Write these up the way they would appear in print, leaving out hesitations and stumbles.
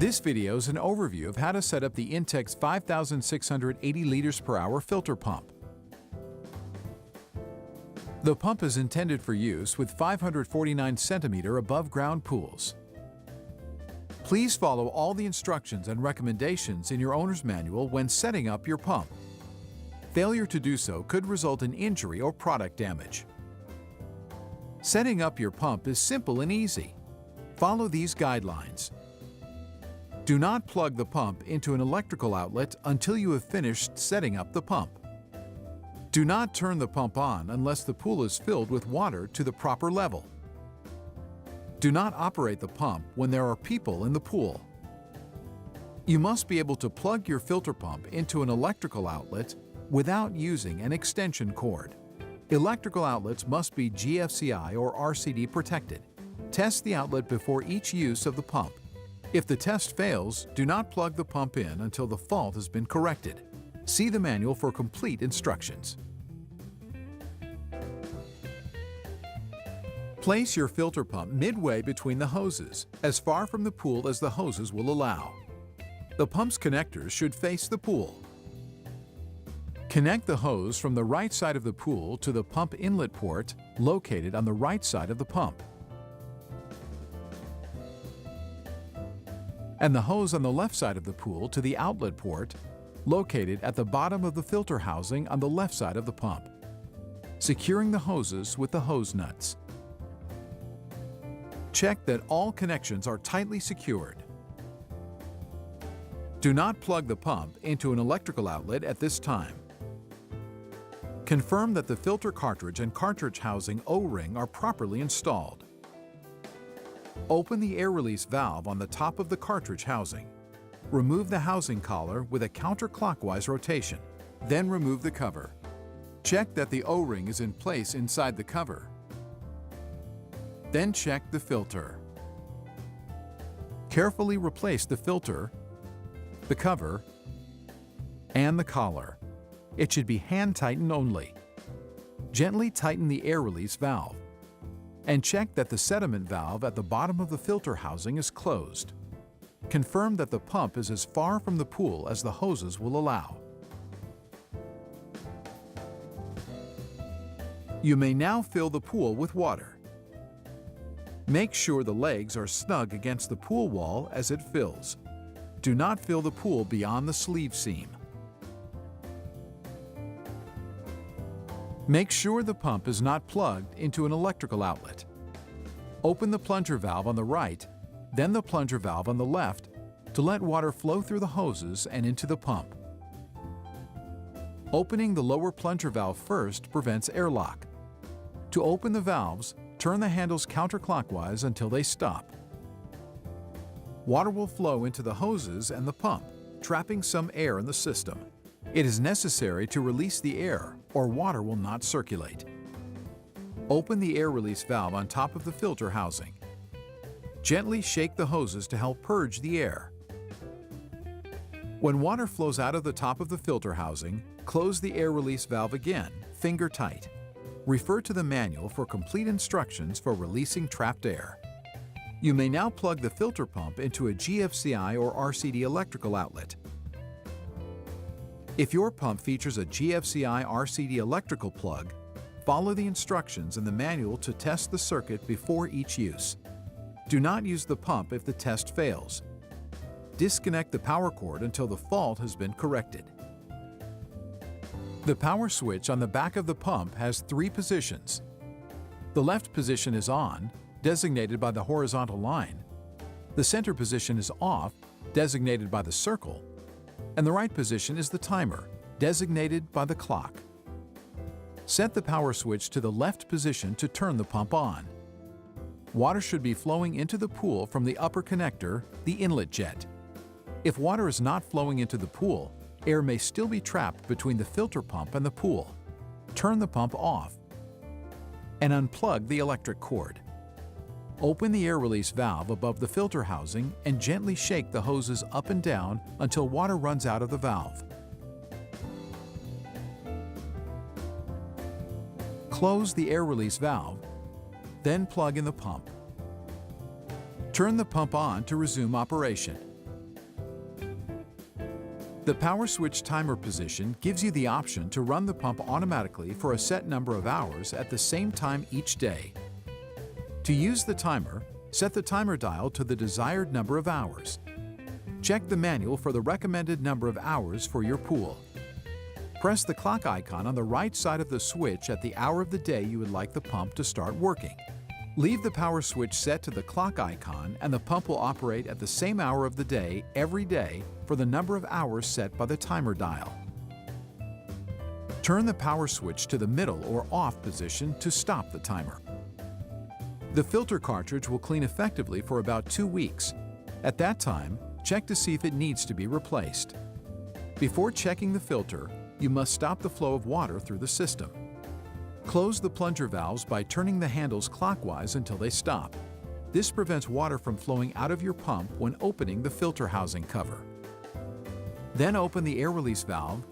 This video is an overview of how to set up the Intex 5680 liters per hour filter pump. The pump is intended for use with 549 centimeter above ground pools. Please follow all the instructions and recommendations in your owner's manual when setting up your pump. Failure to do so could result in injury or product damage. Setting up your pump is simple and easy. Follow these guidelines. Do not plug the pump into an electrical outlet until you have finished setting up the pump. Do not turn the pump on unless the pool is filled with water to the proper level. Do not operate the pump when there are people in the pool. You must be able to plug your filter pump into an electrical outlet without using an extension cord. Electrical outlets must be GFCI or RCD protected. Test the outlet before each use of the pump. If the test fails, do not plug the pump in until the fault has been corrected. See the manual for complete instructions. Place your filter pump midway between the hoses, as far from the pool as the hoses will allow. The pump's connectors should face the pool. Connect the hose from the right side of the pool to the pump inlet port located on the right side of the pump, and the hose on the left side of the pool to the outlet port located at the bottom of the filter housing on the left side of the pump, securing the hoses with the hose nuts. Check that all connections are tightly secured. Do not plug the pump into an electrical outlet at this time. Confirm that the filter cartridge and cartridge housing O-ring are properly installed. Open the air release valve on the top of the cartridge housing. Remove the housing collar with a counterclockwise rotation, then remove the cover. Check that the O-ring is in place inside the cover. Then check the filter. Carefully replace the filter, the cover, and the collar. It should be hand-tightened only. Gently tighten the air release valve, and check that the sediment valve at the bottom of the filter housing is closed. Confirm that the pump is as far from the pool as the hoses will allow. You may now fill the pool with water. Make sure the legs are snug against the pool wall as it fills. Do not fill the pool beyond the sleeve seam. Make sure the pump is not plugged into an electrical outlet. Open the plunger valve on the right, then the plunger valve on the left to let water flow through the hoses and into the pump. Opening the lower plunger valve first prevents airlock. To open the valves, turn the handles counterclockwise until they stop. Water will flow into the hoses and the pump, trapping some air in the system. It is necessary to release the air, or water will not circulate. Open the air release valve on top of the filter housing. Gently shake the hoses to help purge the air. When water flows out of the top of the filter housing, close the air release valve again, finger tight. Refer to the manual for complete instructions for releasing trapped air. You may now plug the filter pump into a GFCI or RCD electrical outlet. If your pump features a GFCI RCD electrical plug, follow the instructions in the manual to test the circuit before each use. Do not use the pump if the test fails. Disconnect the power cord until the fault has been corrected. The power switch on the back of the pump has 3 positions. The left position is on, designated by the horizontal line. The center position is off, designated by the circle. And the right position is the timer, designated by the clock. Set the power switch to the left position to turn the pump on. Water should be flowing into the pool from the upper connector, the inlet jet. If water is not flowing into the pool, air may still be trapped between the filter pump and the pool. Turn the pump off and unplug the electric cord. Open the air release valve above the filter housing and gently shake the hoses up and down until water runs out of the valve. Close the air release valve, then plug in the pump. Turn the pump on to resume operation. The power switch timer position gives you the option to run the pump automatically for a set number of hours at the same time each day. To use the timer, set the timer dial to the desired number of hours. Check the manual for the recommended number of hours for your pool. Press the clock icon on the right side of the switch at the hour of the day you would like the pump to start working. Leave the power switch set to the clock icon and the pump will operate at the same hour of the day every day for the number of hours set by the timer dial. Turn the power switch to the middle or off position to stop the timer. The filter cartridge will clean effectively for about 2 weeks. At that time, check to see if it needs to be replaced. Before checking the filter, you must stop the flow of water through the system. Close the plunger valves by turning the handles clockwise until they stop. This prevents water from flowing out of your pump when opening the filter housing cover. Then open the air release valve,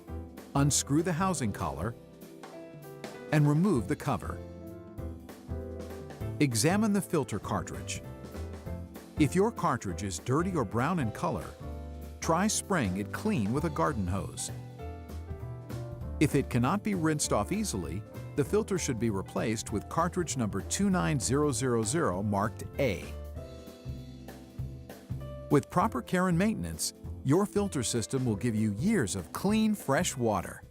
unscrew the housing collar, and remove the cover. Examine the filter cartridge. If your cartridge is dirty or brown in color, try spraying it clean with a garden hose. If it cannot be rinsed off easily, the filter should be replaced with cartridge number 29000 marked A. With proper care and maintenance, your filter system will give you years of clean, fresh water.